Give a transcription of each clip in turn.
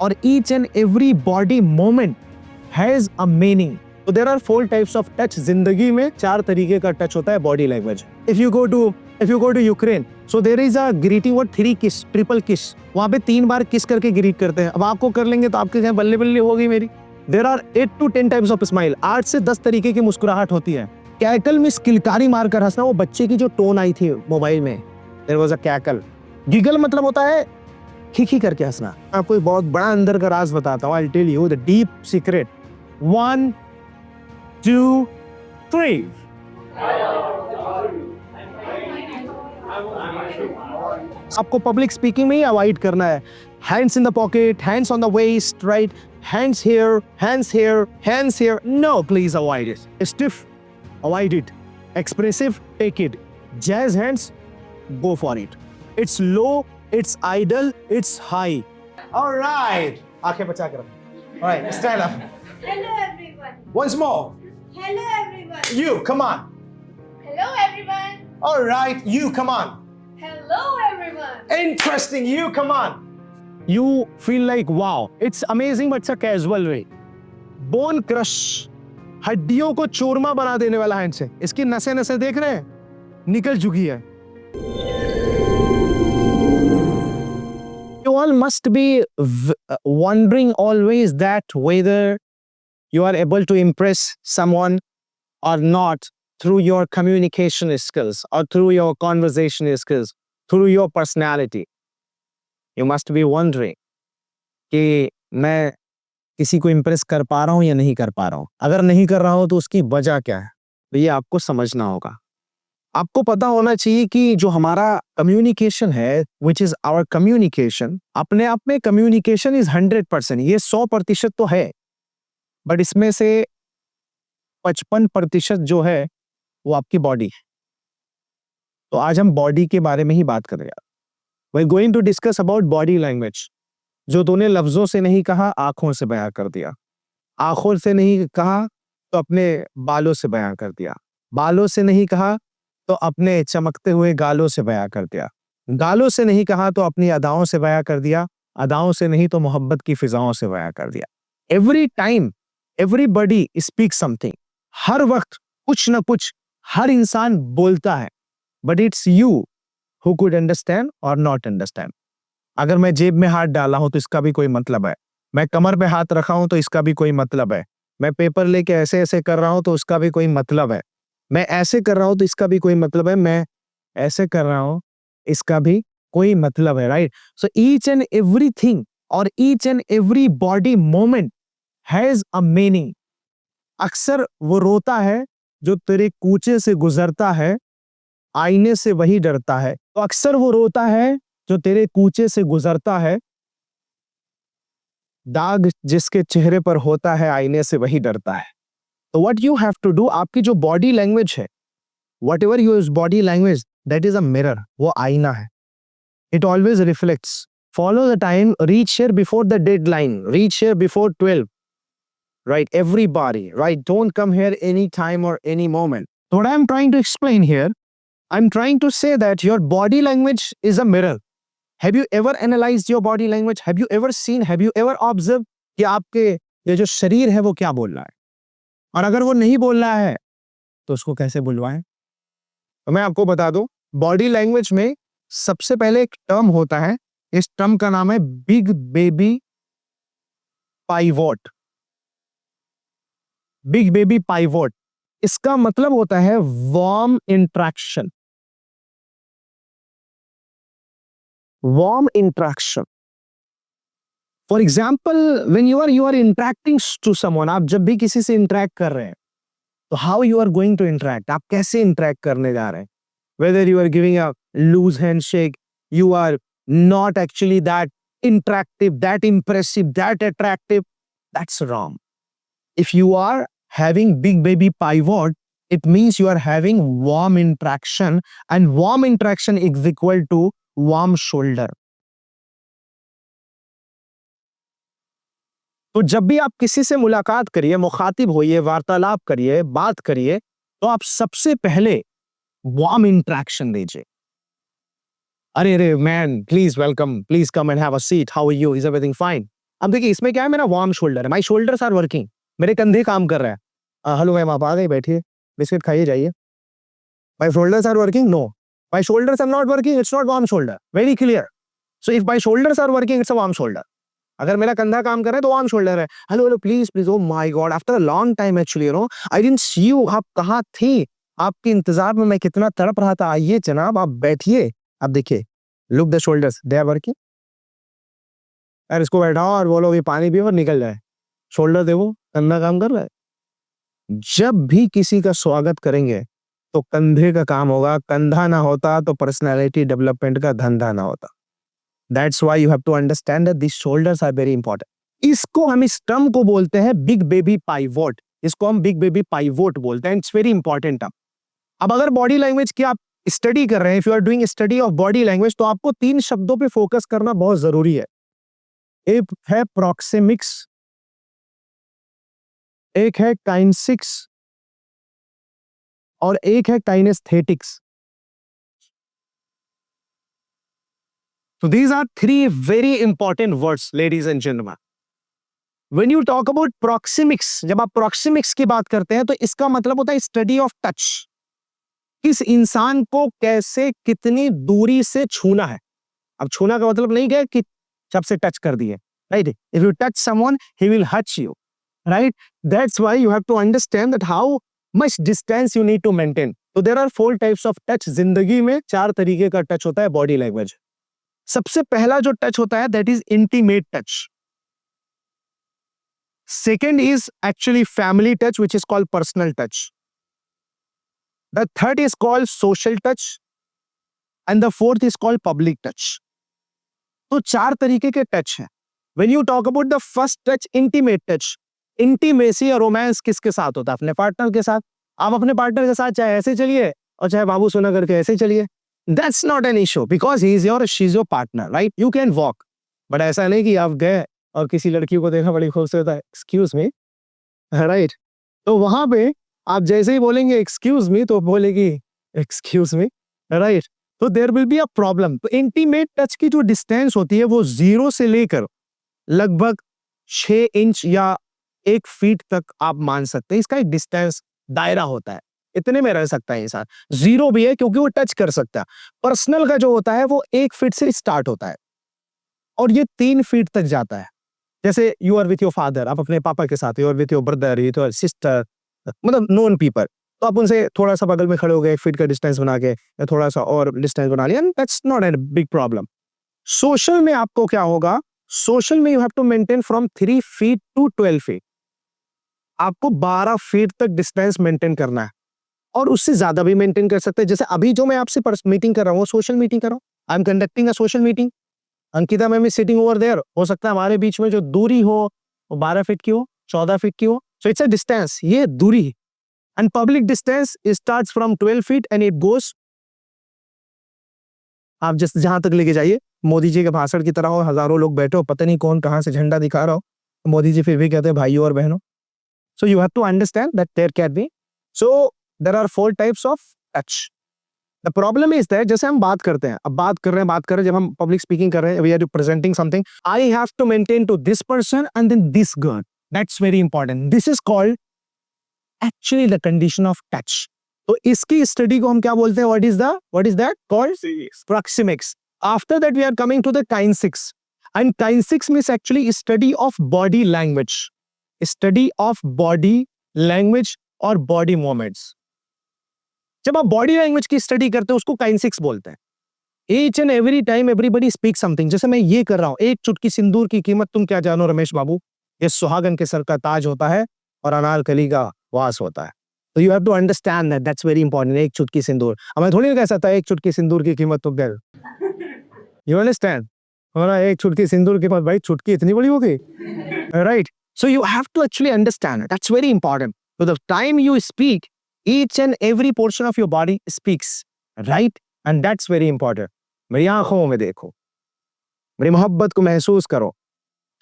or each and every body movement has a meaning. So there are 4 types of touch. जिंदगी में 4 तरीके का touch होता है body language. If you go to Ukraine, so there is a greeting word 3 kiss, triple kiss. वहाँ पे 3 बार किस करके ग्रीट करते हैं. अब आपको कर लेंगे तो आपके क्या बल्ले बल्ले हो गई मेरी. There are 8 to 10 types of smile. 8 से 10 तरीके की मुस्कुराहट होती है. कैकल में किलकारी मारकर हंसना, वो बच्चे की जो टोन आई थी मोबाइल में, there was a cackle. Giggle मतलब होता है खिखी करके हंसना. आपको एक बहुत बड़ा अंदर का राज बताता हूँ. I'll tell you the deep secret. 1, 2, 3. आपको पब्लिक स्पीकिंग में ही अवॉइड करना है. Hands in the pocket, hands on the waist, right, hands here, hands here, hands here. No, please avoid it. Stiff, avoid it. Expressive, take it. Jazz hands, go for it. It's low, it's idle, it's high. Alright, आंखें बचा कर. Alright, stand up. Hello everyone. Once more. Hello everyone. You, come on. Hello everyone. All right, you, come on. Hello everyone. Interesting, you, come on. You feel like, wow, it's amazing, but it's a casual way. Bone crush. हड्डियों को चूरमा बना देने वाला hand से. इसकी नसें नसें देख रहे हैं? निकल चुकी है. You all must be wondering always that whether you are able to impress someone or not through your communication skills or through your conversation skills, through your personality. You must be wondering कि मैं किसी को impress कर पा रहा हूँ या नहीं कर पा रहा हूँ. अगर नहीं कर रहा हूँ तो उसकी वजह क्या है, तो ये आपको समझना होगा. आपको पता होना चाहिए कि जो हमारा communication है, which is our communication, अपने आप में communication is 100%. ये 100% तो है, बट इसमें से 55% जो है वो आपकी बॉडी है. तो आज हम बॉडी के बारे में ही बात करेंगे. We are going to discuss about body language. जो तूने लफ्जों से नहीं कहा, आंखों से बयां कर दिया. आंखों से नहीं कहा तो अपने बालों से बयां कर दिया. बालों से नहीं कहा तो अपने चमकते हुए गालों से बयां कर दिया. गालों से नहीं कहा तो अपनी अदाओं से बयां कर दिया. अदाओं से नहीं तो मोहब्बत की फिजाओं से बयां कर दिया. Every time everybody speaks something. हर वक्त कुछ न कुछ हर इंसान बोलता है. But it's you who could understand or not understand. अगर मैं जेब में हाथ डाला हूं तो इसका भी कोई मतलब है. मैं कमर पे हाथ रखा हूं तो इसका भी कोई मतलब है. मैं पेपर लेके ऐसे ऐसे कर रहा हूं तो उसका भी कोई मतलब है. मैं ऐसे कर रहा हूं तो इसका भी कोई मतलब है. मैं ऐसे कर रहा हूं, इसका भी कोई मतलब है, right. So each and everything और each and every body moment has a meaning. अक्सर वो रोता है जो तेरे कूचे से गुजरता है, आईने से वही डरता है. तो अक्सर वो रोता है जो तेरे कूचे से गुजरता है, दाग जिसके चेहरे पर होता है, आईने से वही डरता है. तो what you have to do, आपकी जो बॉडी लैंग्वेज है, whatever use body language, that is a mirror. वो आईना है. It always reflects. Follow the time, reach here before the deadline, reach here before 12. Right, everybody, right? Don't come here any time or any moment. So what I'm trying to explain here, I'm trying to say that your body language is a mirror. Have you ever analyzed your body language? Have you ever seen, have you ever observed कि आपके ये जो शरीर है वो क्या बोल रहा है? और अगर वो नहीं बोल रहा है तो उसको कैसे बुलवाएं? तो मैं आपको बता दूं, बॉडी लैंग्वेज में सबसे पहले एक टर्म होता है. इस टर्म का नाम है big baby pivot. Big baby pivot. इसका मतलब होता है warm interaction. Warm interaction. For example, when you are interacting to someone, आप जब भी किसी से इंटरेक्ट कर रहे हैं तो how you are going to interact, आप कैसे इंटरेक्ट करने जा रहे हैं. Whether you are giving a loose handshake, you are not actually that interactive, that impressive, that attractive, that's wrong. If you are having big baby pivot, it means you are having warm interaction, and warm interaction is equal to warm shoulder. तो जब भी आप किसी से मुलाकात करिए, मुखातिब होइए, वार्तालाप करिए, बात करिए, तो आप सबसे पहले वार्म इंट्रैक्शन दीजिए. अरे man, please welcome, please come and have a seat, how are you, is everything fine, अब देखिए इसमें क्या है, मेरा वार्म शोल्डर है, माई शोल्डर्स आर वर्किंग, मेरे कंधे काम कर रहे हैं। हेलो मैम, आप आ गए, बैठिए, बिस्किट खाइए, जाइए। My shoulders are working? No, my shoulders are not working, it's not warm shoulder, very clear. So if my shoulders are working, it's a warm shoulder. अगर मेरा कंधा काम कर रहा है तो वार्म शोल्डर है। Hello hello, please please, oh my God, after a long time actually, I didn't see you, आप कहाँ थी? आपके इंतजार में मैं कितना तड़प रहा था। आइए जनाब, आप बैठिए। अब देखिए, look the shoulders, they are working. यार इसको बैठाओ और बोलो कि पानी पियो और निकल जाए। शोल्डर देखो, कंधा काम कर रहा है। जब भी किसी का स्वागत करेंगे तो कंधे का काम होगा, कंधा ना होता तो पर्सनैलिटी डेवलपमेंट का धंधा ना होता। That's why you have to understand that this shoulders are very important. इसको हम, इस टर्म को बोलते हैं बिग बेबी पाइवोट। इसको हम बिग बेबी पाइवोट बोलते हैं। It's very important term. अब अगर बॉडी लैंग्वेज की आप स्टडी कर रहे हैं, if you are doing study of body language, तो आपको 3 शब्दों पे फोकस करना बहुत जरूरी है। एक है प्रॉक्सिमिक्स, एक है काइनेसिक्स और एक है काइनेस्थेटिक्स। So these are 3 very important words, ladies and gentlemen. When you talk about proxemics, जब आप proxemics की बात करते हैं तो इसका मतलब होता है स्टडी ऑफ टच। किस इंसान को कैसे कितनी दूरी से छूना है। अब छूना का मतलब नहीं है कि सबसे टच कर दिए, right? If you touch someone, he will hutch you, right? That's why you have to understand that how much distance you need to maintain. तो there are 4 types of touch. जिंदगी में 4 तरीके का टच होता है body language. सबसे पहला जो टच होता है that is intimate touch. Second is actually family touch, which is called personal touch. The third is called social touch and the fourth is called public touch. तो 4 तरीके के टच हैं। When you talk about the first touch, intimate touch, intimacy और romance किसके साथ होता है? अपने पार्टनर के साथ। आप अपने पार्टनर के साथ चाहे ऐसे चलिए और चाहे बाबू सोना करके ऐसे चलिए, that's not an issue because he is your, she is your partner, right? You can walk. But ऐसा नहीं कि आप गए और किसी लड़की को देखा बड़ी खूबसूरत है, एक्सक्यूज मी, राइट? तो वहां पे आप जैसे ही बोलेंगे एक्सक्यूज मी तो बोलेगी एक्सक्यूज मी, राइट? तो there will be a problem. तो इंटीमेट टच की जो डिस्टेंस होती है वो 0 से लेकर लगभग 6 इंच या 1 फीट तक आप मान सकते हैं। इसका एक डिस्टेंस दायरा होता है, इतने में रह सकता है इंसान। 0 भी है क्योंकि वो टच कर सकता है। पर्सनल का जो होता है वो 1 फीट से स्टार्ट होता है और ये 3 फीट तक जाता है। जैसे you are with your father, आप अपने पापा के साथ, you are with your brother, your sister, मतलब नोन पीपल, तो आप उनसे थोड़ा सा बगल में खड़े हो गए, 1 फीट का डिस्टेंस बना के या थोड़ा सा और डिस्टेंस बना लिया, that's not a big problem. Social में आपको क्या होगा? सोशल में you have to maintain from 3 feet to 12 feet. आपको 12 फीट तक डिस्टेंस मेंटेन करना है और उससे ज्यादा भी मेंटेन कर सकते हैं। जैसे अभी जो मैं आपसे मीटिंग कर रहा हूँ, सोशल मीटिंग कर रहा हूँ, I am conducting a social meeting, Ankita ma'am is sitting over there. हो सकता है हमारे बीच में जो दूरी हो वो 12 फीट की हो, 14 फीट की हो। सो इट्स अ डिस्टेंस, ये दूरी। And public distance starts from 12 feet and it goes, आप जिस जहां तक लेके जाइए। मोदी जी के भाषण की तरह हो, हजारों लोग बैठे हो, पता नहीं कौन कहां से झंडा दिखा रहा हो, मोदी जी फिर भी कहते हैं भाइयों और बहनों। So you have to understand that there can be, so there are 4 types of touch. The problem is that जैसे हम बात करते हैं, अब बात कर रहे हैं, जब हम पब्लिक स्पीकिंग कर रहे हैं, we are presenting something, I have to maintain to this person and then this girl, that's very important. This is called actually the condition of touch. तो इसकी स्टडी को हम क्या बोलते हैं? What is that called? Proxemics. After that we are coming to the kinesics, and kinesics means actually study of body language, study of body language और body movements. जब आप बॉडी लैंग्वेज की स्टडी करते हो उसको काइनेसिक्स बोलते हैं। Each and every time everybody speak something. जैसे मैं ये कर रहा हूं, एक चुटकी सिंदूर की कीमत तुम क्या जानो रमेश बाबू, ये सुहागन के सर का ताज होता है और अनारकली का वास होता है। तो you have to understand that, that's very important. एक चुटकी सिंदूर, अब मैं थोड़ी ना कह सकता एक चुटकी सिंदूर की कीमत तुम दे, यू अंडरस्टैंड? एक चुटकी सिंदूर की कीमत, भाई चुटकी इतनी बड़ी हो गई, right? So you have to actually understand, that's very important. So the time you speak, each and every portion of your body speaks, right? And that's very important. मेरी आंखों में देखो, मेरी मोहब्बत को महसूस करो।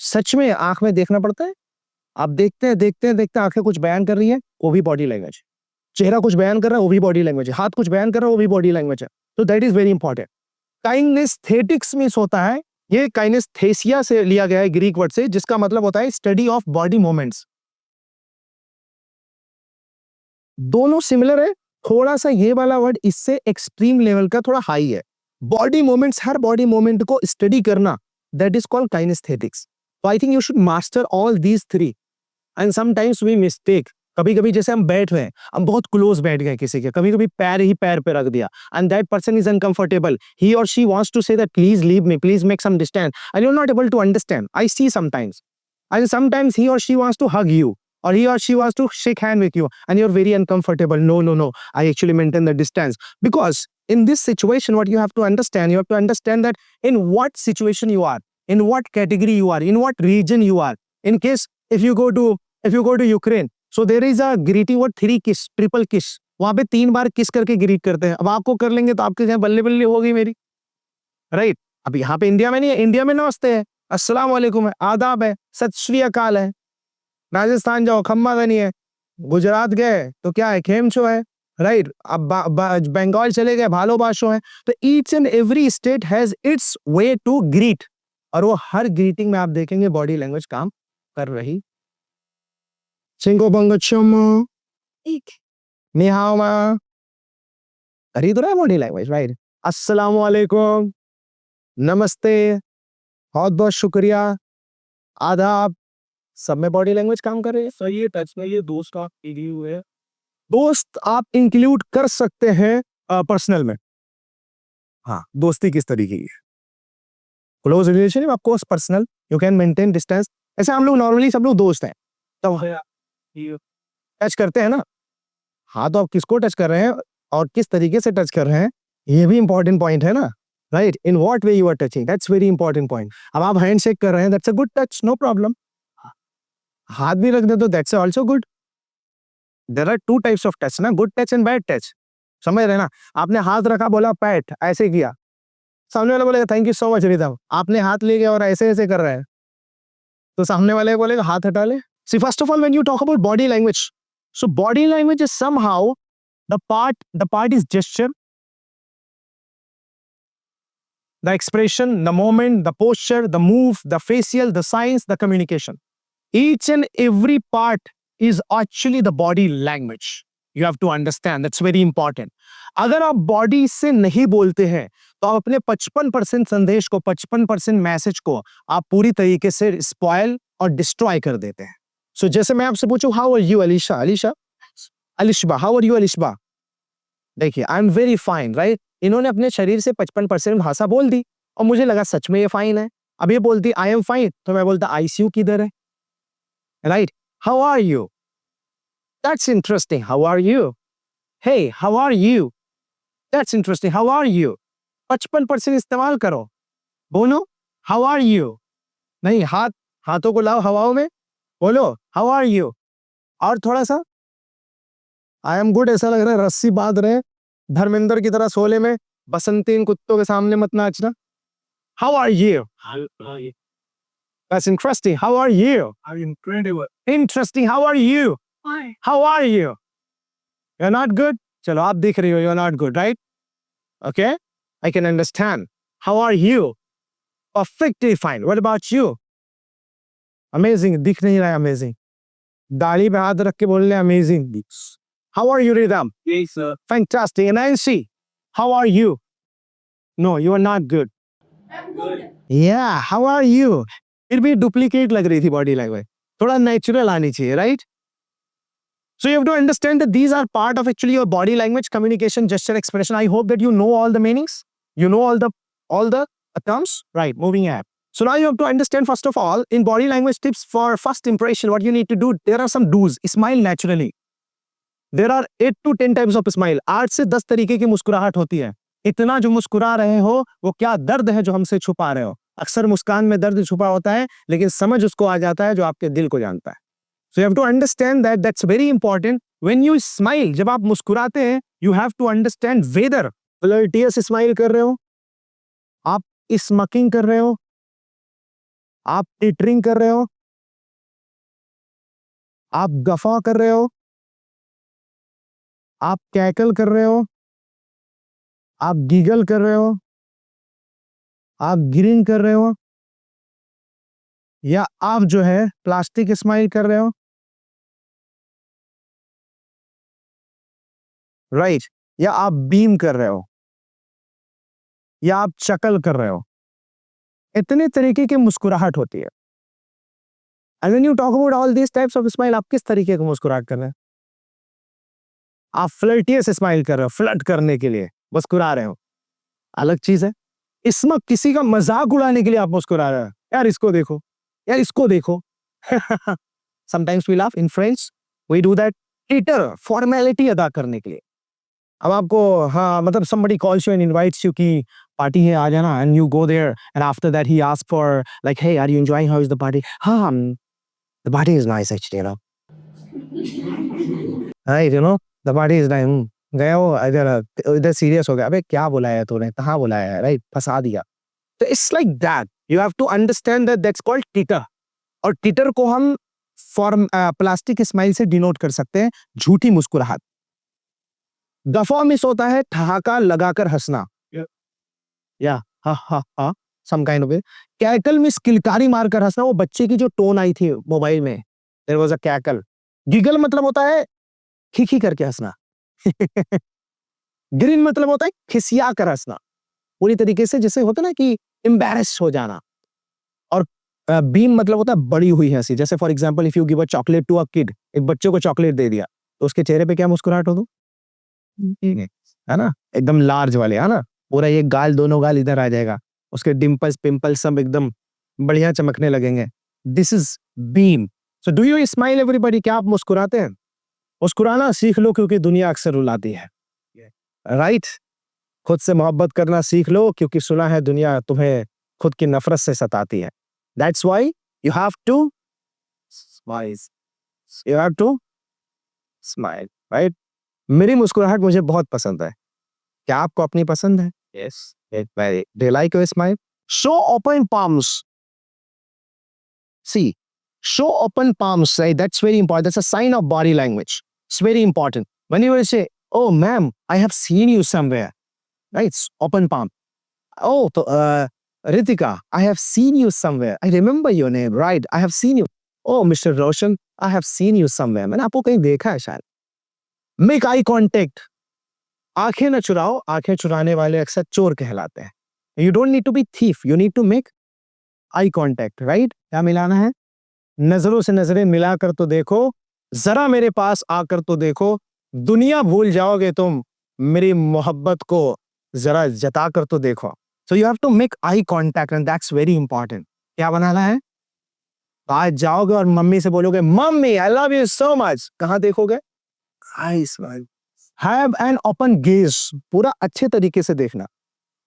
सच में आंख में देखना पड़ता है। आप देखते हैं देखते हैं देखते हैं, आंखें कुछ बयान कर रही है, वो भी बॉडी लैंग्वेज। चेहरा कुछ बयान कर रहा है, वो भी बॉडी लैंग्वेज है। हाथ कुछ बयान कर रहा है, वो भी बॉडी लैंग्वेज है। तो that is very important. Kinesthetics means होता है ये काइनेस्थेसिया से लिया गया है, ग्रीक वर्ड से, जिसका मतलब होता है स्टडी ऑफ बॉडी मूवमेंट्स। दोनों सिमिलर है, थोड़ा सा ये वाला वर्ड इससे एक्सट्रीम लेवल का थोड़ा हाई है। बॉडी मूवमेंट्स, हर बॉडी मूवमेंट को स्टडी करना, दैट इज कॉल्ड काइनेस्थेटिक्स। तो I think you should master all these three. And sometimes we mistake, कभी कभी जैसे हम बैठ रहे हैं, हम बहुत क्लोज बैठ गए किसी के, कभी कभी पैर ही पैर पे रख दिया, and that person is uncomfortable, he और she wants to say that please leave me, please make some distance, and you are not able to understand. I see sometimes, and sometimes he or she wants to hug you, or he or she wants to shake hand with you, and you're very uncomfortable. No, I actually maintain the distance. Because in this situation, what you have to understand, that in what situation you are, in what category you are, in what region you are. In case if you go to Ukraine, so there is a greeting word 3 kiss, triple kiss. वहां पे 3 बार किस करके greet करते हैं। अब आपको कर लेंगे तो आपके यहाँ बल्ले बल्ले हो गई मेरी, राइट। अब यहाँ पे इंडिया में नहीं है, इंडिया में नमस्ते है, अस्सलाम वालेकुम है, आदाब है, सत श्री अकाल है। राजस्थान जाओ खम्मा गनी है, गुजरात गए तो क्या है, खेमचो है, राइट। अब बंगाल चले गए, भालो बाशो है। तो each and every state has its way to greet, और वो हर ग्रीटिंग में आप देखेंगे बॉडी लैंग्वेज काम कर रही। सिंगो बंगो चुम्मो नि हाओ मा, करी तो रहा है बॉडी लैंग्वेज, राइट। अस्सलाम वालेकुम, नमस्ते, बहुत बहुत शुक्रिया, आदाब, सब में बॉडी लैंग्वेज काम कर रही है। सर ये टच में ये दोस्त आप लगे हुए हैं। दोस्त आप इंक्लूड कर सकते हैं पर्सनल में। हाँ, दोस्ती किस तरीके की है, close relationship, of course personal, you can maintain distance. ऐसे हम लोग नॉर्मली सब लोग दोस्त हैं, तो ये टच करते हैं ना। हाँ, तो आप किसको टच कर रहे हैं और किस तरीके से टच कर रहे हैं, ये भी इंपॉर्टेंट पॉइंट है ना, right. In what way you are touching, that's very important point. अब आप हैंड शेक कर रहे हैं, that's a good touch, no problem. हाथ भी रख दे तो that's also good. There are 2 types of touch ना, good touch and bad touch, समझ रहे ना। आपने हाथ रखा, बोला पैट, ऐसे किया, सामने वाला बोलेगा thank you so much rhythm. आपने हाथ ले गया और ऐसे ऐसे कर रहे हैं, तो सामने वाले बोलेगा हाथ हटा ले। See first of all when you talk about body language, so body language is somehow the part is gesture, the expression, the moment, the posture, the move, the facial, the signs, the communication. Each and every part is actually the body language. You have to understand, that's very important. अगर आप body से नहीं बोलते हैं तो आप अपने 55% संदेश को, 55% मैसेज को आप पूरी तरीके से स्पॉइल और डिस्ट्रॉय कर देते हैं। सो जैसे मैं आपसे पूछूं how are you Alisha, Alishba, how are you Alishba, देखिए I am very fine, right. इन्होंने अपने शरीर से 55% भाषा बोल दी और मुझे लगा सच में ये फाइन है। अब ये बोलती आई एम फाइन, तो मैं बोलता आईसीयू किधर है, right. How are you, that's interesting, how are you, hey how are you, that's interesting, how are you. 55% इस्तेमाल करो, बोलो हाउ आर यू, नहीं हाथों को लाओ हवाओं में, बोलो हाउ आर यू। और थोड़ा सा आई एम गुड, ऐसा लग रहा है रस्सी बांध रहे हैं धर्मेंद्र की तरह शोले में, बसंती इन कुत्तों के सामने मत नाचना। How are you, that's interesting, how are you, incredible. Interesting, how are you, how are you, you are not good, चलो आप दिख रही हो you are not good, right, okay, I can understand, how are you, perfectly fine, what about you, amazing, दिख नहीं रहा है amazing, दाढ़ी पे हाथ रख के बोल रहे amazing. How are you, Ridham? Yes, sir. Fantastic. And Nancy, how are you? No, you are not good. I'm good. Yeah, how are you? फिर भी डुप्लीकेट लग रही थी बॉडी लैंग्वेज, थोड़ा नेचुरल आनी चाहिए, right. So you have to understand that these are part of actually your body language, communication, gesture, expression. I hope that you know all the meanings, you know all the terms, right? Moving ahead. So now you have to understand first of all in body language tips for first impression. What you need to do, there are some do's. Smile naturally. There are 8 to 10 types of smile. 8 से 10 तरीके की मुस्कुराहट होती है। इतना जो मुस्कुरा रहे हो वो क्या दर्द है जो हमसे छुपा रहे हो। अक्सर मुस्कान में दर्द छुपा होता है, लेकिन समझ उसको आ जाता है जो आपके दिल को जानता है। So you have to understand that, that's very important. When you smile, जब आप मुस्कुराते हैं, you have to understand whether flirtatious smile कर रहे हो, आप स्मकिंग कर रहे हो, आप टिटरिंग कर रहे हो, आप गफा कर रहे हो, आप कैकल कर रहे हो, आप गीगल कर रहे हो, आप ग्रीन कर रहे हो या आप जो है प्लास्टिक स्माइल कर रहे हो, राइट, या आप बीम कर रहे हो या आप चकल कर रहे हो। इतने तरीके की मुस्कुराहट होती है। And when you talk about all this types of smile, आप किस तरीके का मुस्कुराहट कर रहे हैं? आप फ्लर्टियस स्माइल कर रहे हो, फ्लर्ट करने के लिए मुस्कुरा रहे हो, अलग चीज है। इसमें किसी का मजाक उड़ाने के लिए आप मुस्कुरा रहे हो, यार इसको देखो, यार इसको देखो। Sometimes we laugh in friends, we do that titter, formality अदा करने के लिए। अब आपको, हाँ मतलब somebody calls you and invites you कि पार्टी है आ जाना, and you go there and after that he asks for like, hey, are you enjoying, how is the party? हाँ, the party is nice actually, you know. Right, you know, the party is nice. गया वो इधर serious हो गया, अबे क्या बुलाया तूने, कहाँ बुलाया है, राइट, फंसा दिया। तो it's like that, you have to understand that that's called titter. और टिटर को हम फॉर्म प्लास्टिक स्माइल से डिनोट कर सकते हैं, झूठी मुस्कुराहट। गफा मिस होता है ठहाका लगाकर हंसना, या हा हा हा, some kind of. Cackle means किलकारी मारकर हंसना, वो बच्चे की जो टोन आई थी मोबाइल में, there was a cackle. Giggle मतलब होता है खिखी करके हंसना। ग्रीन मतलब होता है खिसिया कर हंसना, पूरी तरीके से, जैसे होता है ना कि एम्बैरेस हो जाना। और बीम मतलब होता है बड़ी हुई हंसी, जैसे for example if you give a chocolate to a kid, एक बच्चे को चॉकलेट दे दिया तो उसके चेहरे पे क्या मुस्कुराहट हो दो, है ना, एकदम लार्ज वाले, है ना, पूरा ये गाल, दोनों गाल इधर आ जाएगा, उसके डिंपल्स पिंपल्स सब एकदम बढ़िया चमकने लगेंगे। This is beam. So do you smile everybody? क्या आप मुस्कुराते हैं? मुस्कुराना सीख लो क्योंकि दुनिया अक्सर रुलाती है, राइट। खुद से मोहब्बत करना सीख लो क्योंकि सुना है दुनिया तुम्हें खुद की नफरत से सताती है। That's why you have to smile, you have to smile, right. मेरी मुस्कुराहट मुझे बहुत पसंद है, क्या आपको अपनी पसंद है? Yes, very, do you like your smile? Show open palms. See, show open palms, right? That's very important. That's a sign of body language. It's very important. When you will say, "Oh, ma'am, I have seen you somewhere," right? It's open palm. Oh, Ritika, I have seen you somewhere. I remember your name, right? I have seen you. Oh, Mr. Roshan, I have seen you somewhere. मैंने आपको कहीं देखा है शायद। Make eye contact. आंखें न चुराओ, आंखें चुराने वाले अक्सर चोर कहलाते हैं। You don't need to be thief. You need to make eye contact, right? क्या मिलाना है? नजरों से नजरें मिलाकर तो देखो, जरा मेरे पास आकर तो देखो, दुनिया भूल जाओगे तुम, मेरी मोहब्बत को जरा जता कर तो देखो। So you have to make eye contact and that's very important. क्या बनाना है? आज जाओगे और मम्मी से बोलोगे, मम्मी I love you so much, कहां देखोगे? Eye smile. Have an open gaze, पूरा अच्छे तरीके से देखना।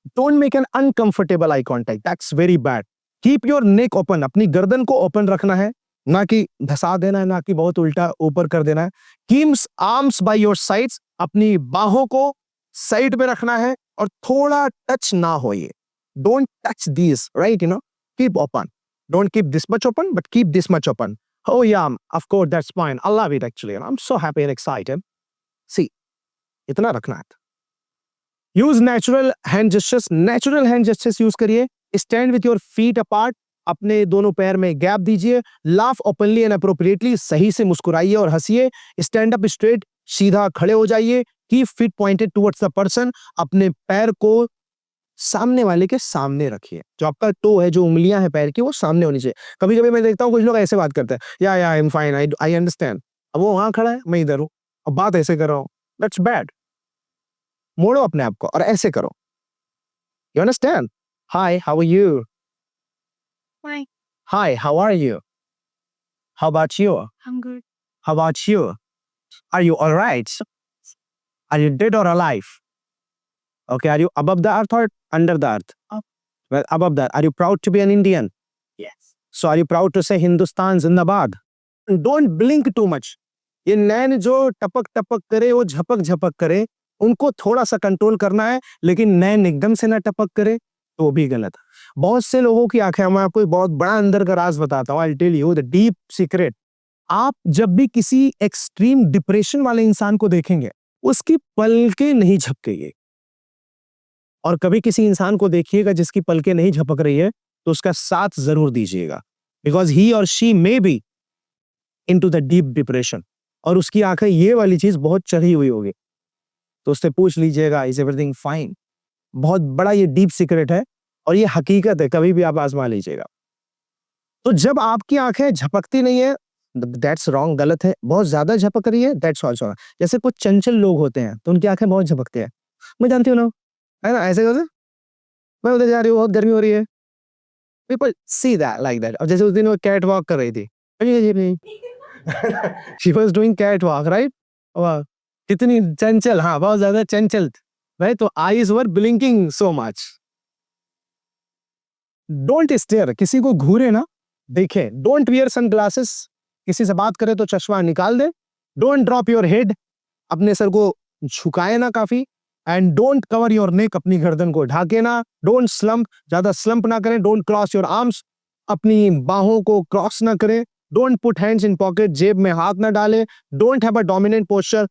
Don't make an uncomfortable eye contact, that's very bad. Keep your neck open, अपनी गर्दन को ओपन रखना है, ना कि धसा देना है, ना कि बहुत उल्टा ऊपर कर देना है। कीम्स आर्म्स बाय योर साइड्स, अपनी बाहों को साइड में रखना है और थोड़ा टच ना हो ये। Don't touch this, right, you know, keep open. Don't keep this much open, but keep this much open. Oh yeah, of course, that's fine. I love it actually. And I'm so happy and excited. See, इतना रखना है। Use natural hand gestures, natural hand gestures use करिए। Stand with your feet apart, अपने दोनों पैर में gap दीजिए। Laugh openly and appropriately, सही से मुस्कुराइए और हंसिए। स्टैंड अप स्ट्रेट, सीधा खड़े हो जाइए। Keep feet pointed towards the person, अपने पैर को सामने वाले के सामने रखिए। जो आपका टो है, जो उंगलियां हैं पैर की, वो सामने होनी चाहिए। कभी कभी मैं देखता हूँ कुछ लोग ऐसे बात करते हैं, या I am fine, I understand. अब वो वहां खड़ा है, मैं इधर हूं, अब बात ऐसे कर रहा हूं, दैट्स बैड। मोड़ो अपने आप को और ऐसे करो। You understand? Hi, how are you? Fine. Hi, how are you? How about you? I'm good. How about you? Are you alright? Are you dead or alive? Okay, are you above the earth or under the earth? Up. Well, above that. Are you proud to be an Indian? Yes. So are you proud to say Hindustan Zindabad? Don't blink too much. ये नैन जो टपक टपक करे, वो झपक झपक करे, उनको थोड़ा सा कंट्रोल करना है, लेकिन नैन एकदम से ना टपक करे तो वो भी गलत है। बहुत से लोगों की आंखें, मैं आपको एक बहुत बड़ा अंदर का राज बताता हूँ, I'll tell you the deep secret। आप जब भी किसी एक्सट्रीम डिप्रेशन वाले इंसान को देखेंगे, उसकी पलकें नहीं झपकेगी। और कभी किसी इंसान को देखिएगा जिसकी पलकें नहीं झपक रही है तो उसका साथ जरूर दीजिएगा, बिकॉज ही और she may be into the deep depression और उसकी आंखें ये वाली चीज बहुत चढ़ी हुई होगी, तो उससे पूछ लीजिएगा इज एवरीथिंग फाइन। बहुत बड़ा ये डीप सीक्रेट है और ये हकीकत है, कभी भी आप आजमा लीजिएगा। तो जब आपकी आंखें झपकती नहीं है दैट्स रॉन्ग, गलत है। बहुत ज्यादा झपक रही है दैट्स ऑल्सो। जैसे कुछ चंचल लोग होते हैं तो उनकी आंखें बहुत झपकते हैं, मैं जानती हूँ ना, है ना, ऐसे करते मैं उधर जा रही हूँ, बहुत गर्मी हो रही है, people see that like that. और जैसे उस दिन वो कैट वॉक कर रही थी she was doing cat walk right, वाह कितनी चंचल, हाँ बहुत ज्यादा चंचल राइट, तो eyes were blinking so much. Don't stare, किसी को घूरे ना देखे, डोंट वियर सनग्लासेस, किसी से बात करे तो चश्मा निकाल दे, डोंट ड्रॉप योर हेड, अपने सर को झुकाए ना काफी, and don't cover your neck, अपनी गर्दन को ढाके ना, डोंट स्लम्प, ज्यादा स्लम्प ना करें, डोंट क्रॉस योर आर्म्स, अपनी बाहों को क्रॉस ना करें, don't put hands in pocket, जेब में हाथ ना डालें, don't have a dominant posture,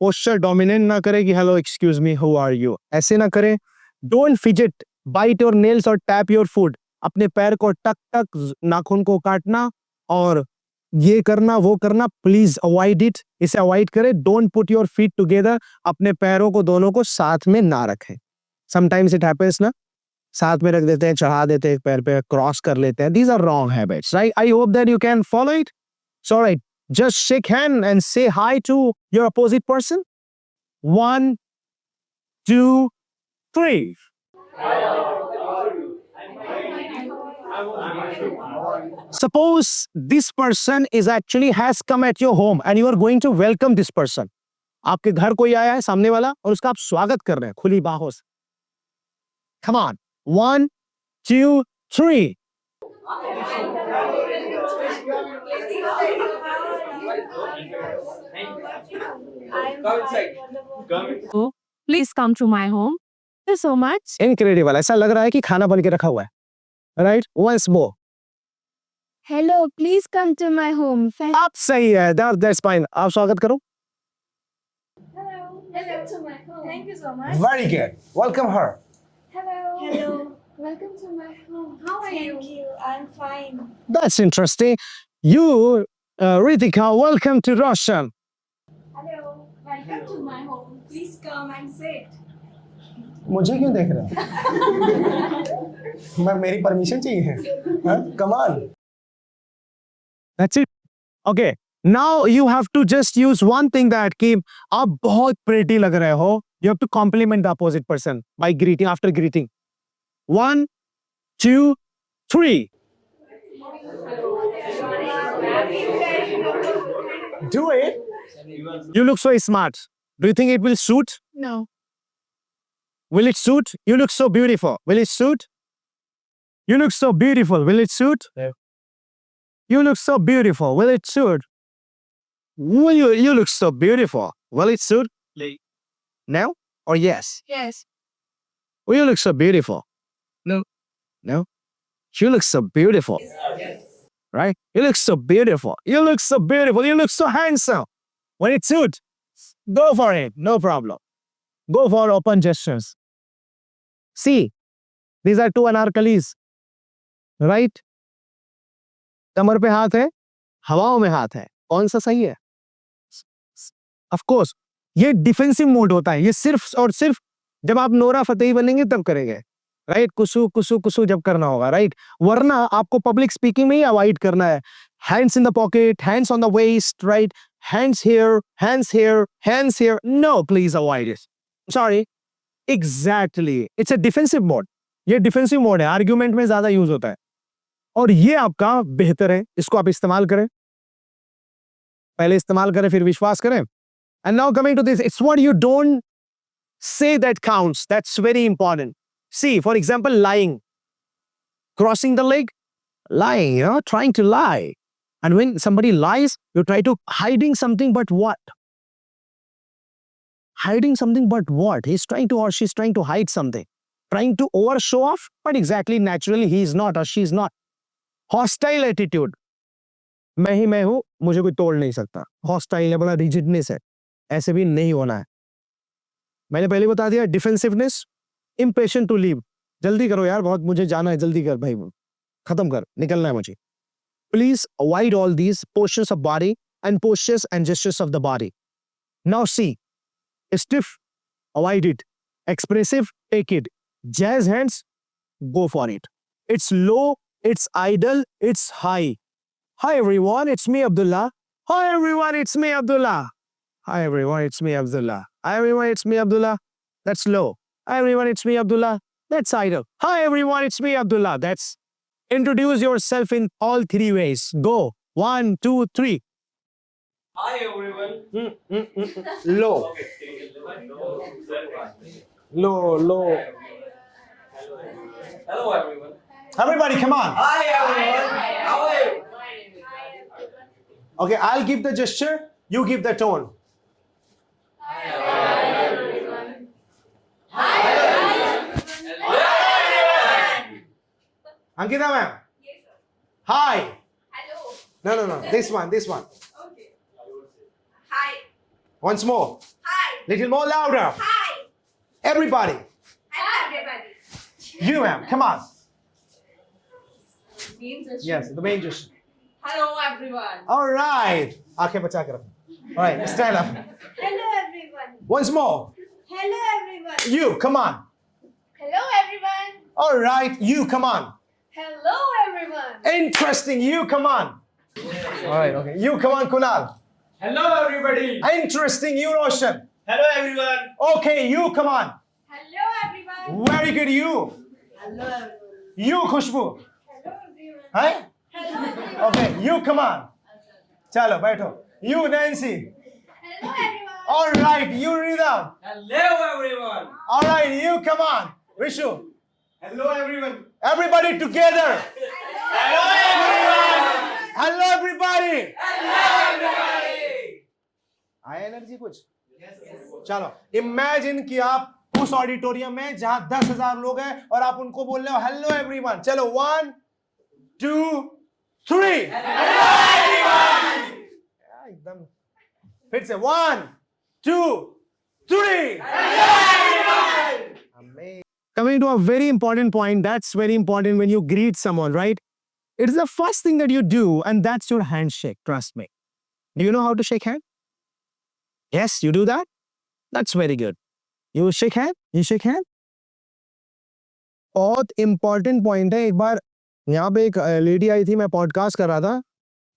posture dominant ना करें कि hello excuse me who are you, ऐसे ना करें, don't fidget, bite your nails और टैप योर फुट, अपने पैर को टक टक नाखून को काटना और ये करना वो करना, प्लीज अवॉइड इट, इसे अवॉइड करें। Don't put your feet together, अपने पैरों को दोनों को साथ में ना रखें, समटाइम्स इट हैपेंस ना, साथ में रख देते हैं, चढ़ा देते हैं पैर पे, क्रॉस कर लेते हैं, these are wrong habits right. I hope that you can follow it. So right, just shake hand and say hi to your opposite person. 1, 2, 3. Suppose this person is actually has come at your home and you are going to welcome this person. आपके घर कोई आया है सामने वाला और उसका आप स्वागत कर रहे हैं खुली बाहों से। Come on. 1, 2, 3. Please come to my home. Thank you so much. Incredible. ऐसा लग रहा है कि खाना बन के रखा हुआ है। Right? Once more. Hello, please come to my home. आप सही है, that's fine. आप स्वागत करो। Hello to my home. Thank you so much. Very good. Welcome her. Hello. Welcome to my home. How are you? Thank you. I'm fine. That's interesting. You, Ritika, welcome to Roshan. Hello. Welcome to my home. Please come and sit. मुझे क्यों देख रहे हैं? मेरी permission चाहिए। Come on. That's it. Okay. Now you have to just use one thing that कि आप बहुत pretty लग रहे हो. You have to compliment the opposite person by greeting after greeting. 1, 2, 3. Do it. You look so smart. Do you think it will suit? No. Will it suit? You look so beautiful. Will it suit? You look so beautiful. Will it suit? No. You look so beautiful. Will it suit? You look so beautiful. Will it suit? No or yes? Yes. You look so beautiful. No. No? You look so beautiful. Right? You look so beautiful. You look so beautiful. You look so handsome. When it suits, go for it. No problem. Go for open gestures. See, these are two anarkalis. Right? कमर पे हाथ है, हवाओं में हाथ है, कौन सा सही है? Of course, ये डिफेंसिव मोड होता है, ये सिर्फ और सिर्फ जब आप नोरा फतेही बनेंगे तब करेंगे, राइट? कुसु कुसु कुसु जब करना होगा, राइट? वरना आपको पब्लिक स्पीकिंग में ही अवॉइड करना है। Hands in the pocket, hands on the waist, right? Hands here, hands here, hands here, no please avoid it. Sorry, exactly, it's a defensive mode. ये डिफेंसिव मोड है, argument में ज्यादा use होता है और ये आपका बेहतर है, इसको आप इस्तेमाल करें, पहले इस्तेमाल करें फिर विश्वास करें। And now coming to this, it's what you don't say that counts. That's very important. See, for example, lying. Crossing the leg, lying, trying to lie. And when somebody lies, you try to hiding something, but what? Hiding something, but what? He's trying to or she's trying to hide something. Trying to over show off, but exactly naturally he is not or she is not. Hostile attitude. मैं हूं, मुझे कोई तोड़ नहीं सकता। Hostile है, बड़ा rigidness है। ऐसे भी नहीं होना है। मैंने पहले बता दिया डिफेंसिवनेस, impatient to leave. जल्दी करो यार, बहुत मुझे जाना है, जल्दी कर भाई, खत्म कर, निकलना है मुझे. Please avoid all these postures of body and postures and gestures of the body. Now see, stiff, avoid it. Expressive, take it. Jazz hands, go for it. It's low, it's idle, it's high. Hi everyone, it's me Abdullah. Hi everyone, it's me Abdullah. Hi everyone, it's me Abdullah. Hi everyone, it's me Abdullah. That's low. Hi everyone, it's me Abdullah. That's idle. Hi everyone, it's me Abdullah. That's introduce yourself in all three ways. Go. 1, 2, 3. Hi everyone. Low. Low. Hello everyone. Everybody, come on. Hi everyone. How are you? Okay, I'll give the gesture. You give the tone. Ankita ma'am. Yes, sir. Hi. Hello. No. This one. Okay. Hi. Once more. Hi. Little more louder. Hi. Everybody. Hello, everybody. You ma'am. Come on. Means a Yes, the main gesture. Hello, everyone. All right. आंखें बचा कर रखो. All right, stand up. Hello, everyone. Once more. Hello, everyone. You, come on. Hello, everyone. All right, you, come on. Hello, everyone. Interesting, you, come on. All right, okay. You, come on, Kunal. Hello everybody. Interesting, you, Roshan. Hello everyone. Okay, you, come on. Hello, everyone. Very good, you. Hello, everyone. You, Khushbu. Hello, everyone. Huh? Hello, everyone. Okay, you, come on. Chalo, baitho. You, Nancy. Hello, everyone. All right, you, Rhythm. Hello everyone. All right, you, come on. Vishu. Hello everyone. Everybody together. Hello everyone. Hello, everybody. Hello everybody. आया energy कुछ? चलो, imagine कि आप उस auditorium में जहां 10,000 लोग हैं और आप उनको बोल रहे हो हेलो एवरीवन. चलो 1, 2, 3. एकदम फिर से 1, 2, 3. Coming to a very important point, that's very important when you greet someone, right? It's the first thing that you do, and that's your handshake. Trust me. Do you know how to shake hand? Yes, you do that? That's very good. You shake hand? You shake hand? बहुत important point है. एक बार यहाँ पे एक lady आई थी, मैं podcast कर रहा था,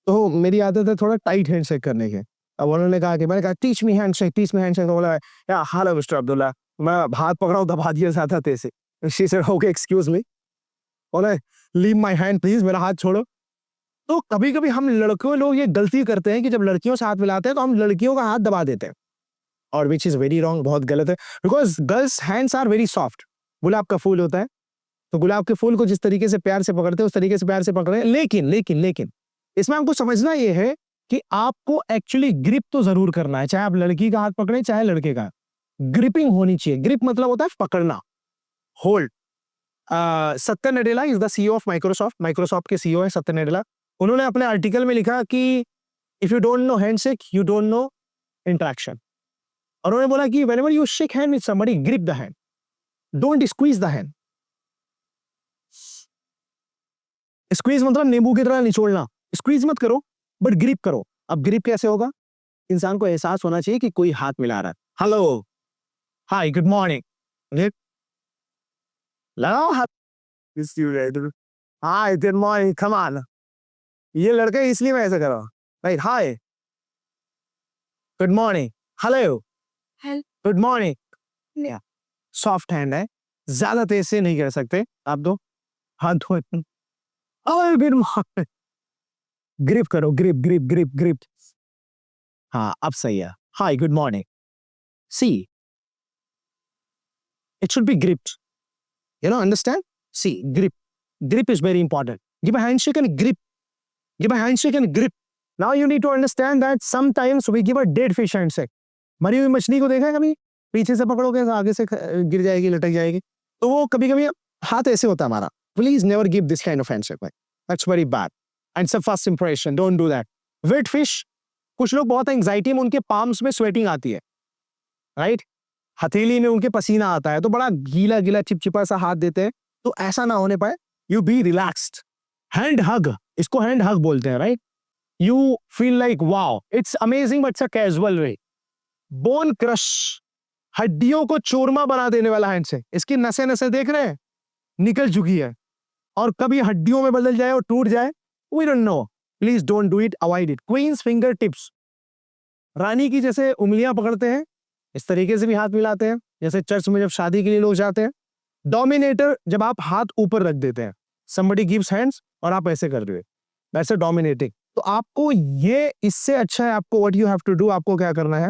तो मेरी आदत है थोड़ा टाइट हैंडशेक करने की. अब उन्होंने कहा कि मैंने कहा टीच मी हैंडशेक. तो बोला या हेलो मिस्टर अब्दुल्ला. मैं हाथ पकड़ा दबा दिया ज्यादा तेज से. She said okay excuse me. बोले लीव माय हैंड प्लीज, मेरा हाथ छोड़ो. तो कभी कभी हम लड़कों लोग ये गलती करते हैं कि जब लड़कियों से हाथ मिलाते हैं तो हम लड़कियों का हाथ दबा देते हैं, और विच इज वेरी रॉन्ग, बहुत गलत है. Because girls hands are very soft. गुलाब का फूल होता है, तो गुलाब के फूल को जिस तरीके से प्यार से पकड़ते हैं उस तरीके से प्यार से पकड़े. लेकिन इसमें हमको समझना ये है कि आपको एक्चुअली ग्रिप तो जरूर करना है, चाहे आप लड़की का हाथ पकड़े चाहे लड़के का. ग्रिपिंग होनी चाहिए. ग्रिप मतलब होता है पकड़ना, होल्ड. सत्य Nadella is the CEO of Microsoft. Microsoft के सीईओ है सत्य नडेला. उन्होंने अपने आर्टिकल में लिखा कि if you don't know handshake you don't know interaction. और उन्होंने बोला कि whenever you shake hand with somebody, grip the hand, don't squeeze the hand. Squeeze मतलब नींबू की तरह निचोड़ना. स्क्वीज मत करो, बट ग्रिप करो. अब ग्रिप कैसे होगा? इंसान को एहसास होना चाहिए कि कोई हाथ मिला रहा है. Hello, hi, good morning. लगाओ हाथ. Hi, good morning, come on. ये लड़के इसलिए मैं ऐसा कर रहा हूँ. Right, hi, good morning, hello, Hello. Good morning. Soft hand है, ज्यादा तेज से नहीं कर सकते आप. दो हाथ धो. Good morning. ग्रिप करो, ग्रिप. हाँ, अब सही है. Hi, good morning. See, it should be gripped. You know, understand? See, grip is very important. Give a handshake and grip. Now you need to understand that sometimes we give a dead fish handshake. मरी हुई मछली को देखा है कभी? पीछे से पकड़ोगे तो आगे से गिर जाएगी, लटक जाएगी. तो वो कभी हाथ ऐसे होता है हमारा. Please never give this kind of handshake. That's very bad. And it's a first impression. Don't do that. Wet fish. कुछ लोग बहुत एंग्जाइटी में उनके पाम्स में स्वेटिंग आती है. राइट? हथेली में उनके पसीना आता है तो बड़ा गीला गीला चिपचिपा सा हाथ देते हैं, तो ऐसा ना होने पाए, यू बी रिलैक्स्ड. हैंड हग, इसको हैंड हग बोलते हैं, right? You feel like wow, it's amazing but it's a casual way. Bone crush, हड्डियों को चूरमा बना देने वाला हैंड से. इसकी नसें नसें देख रहे हैं, निकल चुकी है, और कभी हड्डियों में बदल जाए और टूट जाए, we don't know. Please don't do it, avoid it. Queen's fingertips, रानी की जैसे उंगलियां पकड़ते हैं, इस तरीके से भी हाथ मिलाते हैं, जैसे चर्च में जब शादी के लिए लोग जाते हैं. डोमिनेटर, जब आप हाथ ऊपर रख देते हैं, somebody gives hands और आप ऐसे कर रहे हो, वैसे डोमिनेटिंग. तो आपको ये इससे अच्छा है, आपको what you have to do, आपको क्या करना है,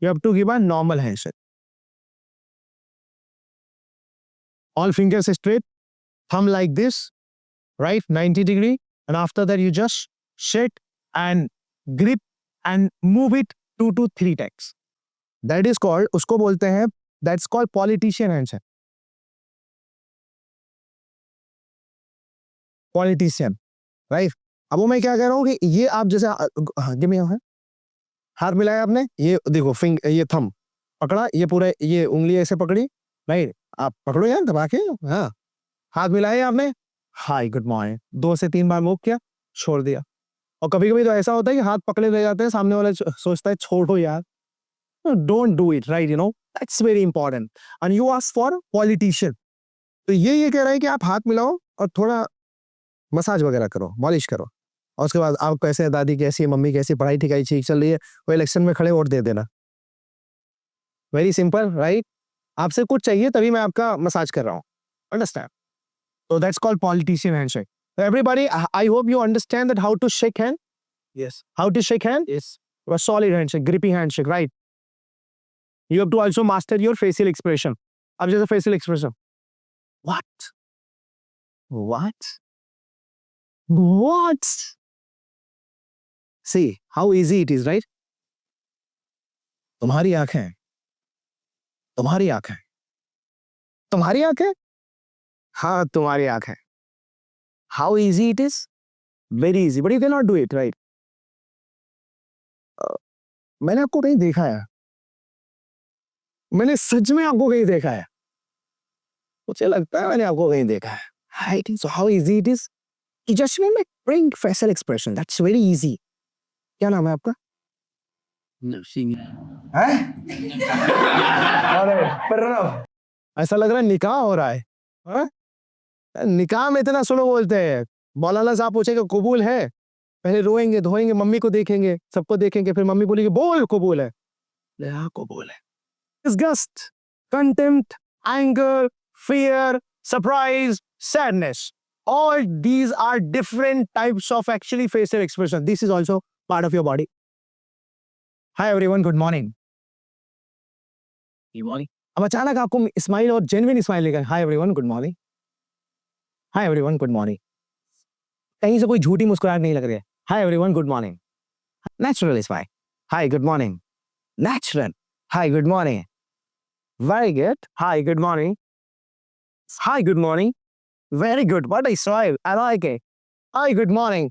you have to give a normal handshake. All fingers straight, thumb like this, right, 90 degree, and after that you just shake and grip and move it 2 to 3 times. That is called, उसको बोलते हैं, that's called politician handshake. Politician, right? अब वो मैं क्या कह रहा हूँ कि ये आप जैसे give me your hand. हाथ मिलाया आपने, ये देखो ये थंब पकड़ा, ये पूरा ये उंगली ऐसे पकड़ी, राइट? आप पकड़ो यार दबा के, हाँ, हाथ मिलाए आपने, हाय गुड मॉर्निंग, 2 से 3 बार मूव किया, छोड़ दिया. और कभी कभी तो ऐसा होता है कि हाथ पकड़े रह जाते हैं, सामने वाला सोचता है छोड़ो यार. Don't do it, right? You know that's very important. And you ask for politician, तो ये कह रहा है कि आप हाथ मिलाओ और थोड़ा मसाज वगैरह करो, मॉलिश करो, और उसके बाद आप कैसे हैं, दादी कैसी है, मम्मी कैसी, पढ़ाई ठिकाई ठीक चल रही है, वो इलेक्शन में खड़े वोट दे देना. Very simple, right? आपसे कुछ चाहिए तभी मैं आपका मसाज कर रहा हूँ, understand? So that's called politician handshake. So everybody, I hope you understand that how to shake hand. Yes. How to shake hand? Yes. A solid handshake, grippy handshake, right? You have to also master your facial expression. अब जैसे facial expression. What? What? What? See how easy it is, right? तुम्हारी आंखें, तुम्हारी आंखें, तुम्हारी आंखें, हाँ तुम्हारी आंखें. How easy it is? Very easy, but you cannot do it, right? मैंने आपको कहीं देखा है, मैंने सच में आपको कहीं देखा है, मुझे लगता है मैंने आपको कहीं देखा है. Right? So how easy it is? You just bring facial expression. That's very easy. क्या नाम है आपका? अरे प्रणव, ऐसा लग रहा है निकाह हो रहा है. हाँ? निकाह में इतना स्लो बोलते हैं. मौलाना साहब पूछेंगे कबूल है, पहले रोएंगे धोएंगे, मम्मी को देखेंगे, सबको देखेंगे, फिर मम्मी बोलेगी बोल कबूल है. हाँ कबूल है. Disgust, contempt, anger, fear, surprise, sadness. All these are different types of actually facial expression. This is also part of your body. Hi everyone, good morning. Good morning. अब अचानक आपको स्माइल और जेन्युइन स्माइल लेकर hi everyone good morning, hi everyone good morning, कहीं से कोई झूठी मुस्कुराहट नहीं लग रही है. Hi everyone good morning, natural smile, hi good morning, natural, hi good morning, very good, hi good morning, hi good morning, very good, what a smile, I like it, hi good morning,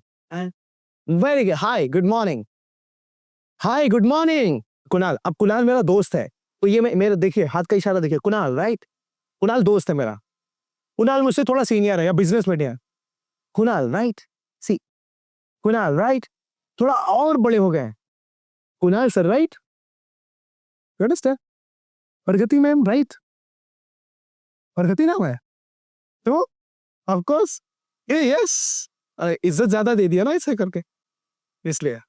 very good, hi good morning, hi good morning. Kunal, अब कुणाल मेरा दोस्त है, तो ये मेरे देखिए हाथ का इशारा देखिए, कुणाल, राइट? कुणाल दोस्त है मेरा, कुणाल मुझसे थोड़ा सीनियर है या बिजनेस में है. कुणाल, राइट? सी कुणाल, राइट? थोड़ा और बड़े हो गए. Kunal sir, right? अंडरस्टैंड? प्रगति मैम, राइट? प्रगति नाम है तो ऑफ कोर्स यस, इज्जत ज्यादा दे दिया ना इसे करके, इसलिए.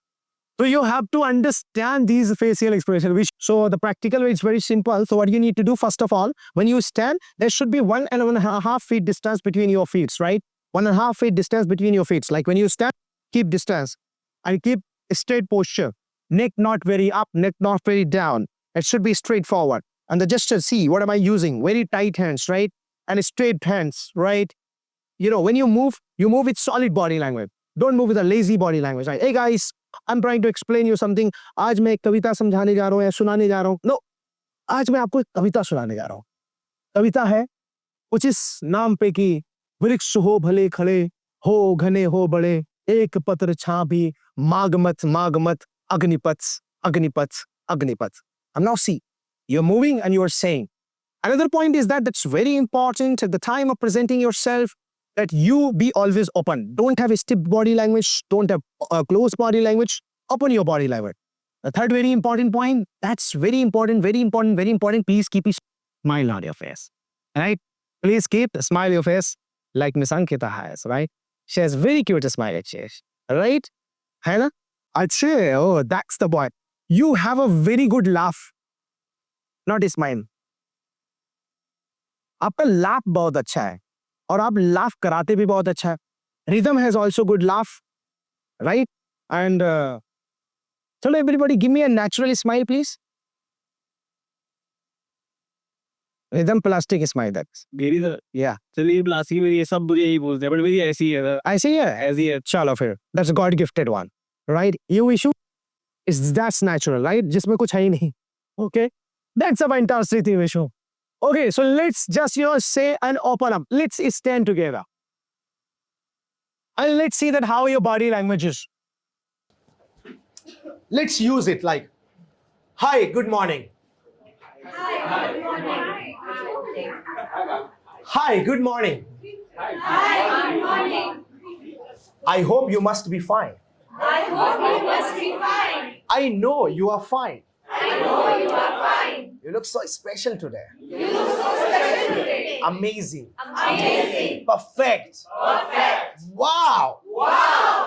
So you have to understand these facial expressions. So the practical way is very simple. So what you need to do, first of all, when you stand, there should be 1.5 feet distance between your feet, right? 1.5 feet distance between your feet. Like when you stand, keep distance and keep straight posture. Neck not very up, neck not very down. It should be straightforward. And the gesture, see, what am I using? Very tight hands, right? And straight hands, right? You know, when you move with solid body language. Don't move with a lazy body language, right? Hey guys, I'm trying to explain you something. आज मैं एक कविता समझाने जा रहा हूँ या सुनाने जा रहा हूँ. No, आज मैं आपको एक कविता सुनाने जा रहा हूँ. कविता है कुछ इस नाम पे कि वृक्ष हो भले खड़े, हो घने हो बड़े, एक पत्र छां भी माग मत अग्निपथ अग्निपथ अग्निपथ. अब now see, You're moving and you're saying. Another point is that that's very important at the time of presenting yourself, that you be always open. Don't have a stiff body language. Don't have closed body language. Open your body language. The third very important point, that's very important, very important, very important. Please keep a smile on your face. Right? Please keep a smile on your face like Miss Ankita has, right? She has very cute smile at face. Right? है ना? अच्छे, oh, that's the point. You have a very good laugh. Not a smile. आपका laugh बहुत अच्छा है और आप laugh कराते भी बहुत अच्छा है. Rhythm has also good laugh, right? And so everybody give me a natural smile, please. Rhythm plastic smile, that's. मेरी तो Yeah. चलिए प्लास्टिक मेरी ये सब मुझे यही बोलते हैं बट मेरी ऐसी है ना, ऐसे ही है. ऐसी है. चलो फिर. That's a God gifted one, right? You issue is that's natural, right? जिसमें कुछ है ही नहीं. Okay? That's a fantastic thing, Vishu. Okay, so let's just say and open up. Let's stand together. And let's see that how your body language is. Let's use it like, hi, good morning. Hi, good morning. Hi, good morning. Hi, good morning. I hope you must be fine. I hope you must be fine. I know you are fine. I know you are fine. You look so special today. You look so special today. Amazing. Amazing. Perfect. Perfect. Wow. Wow.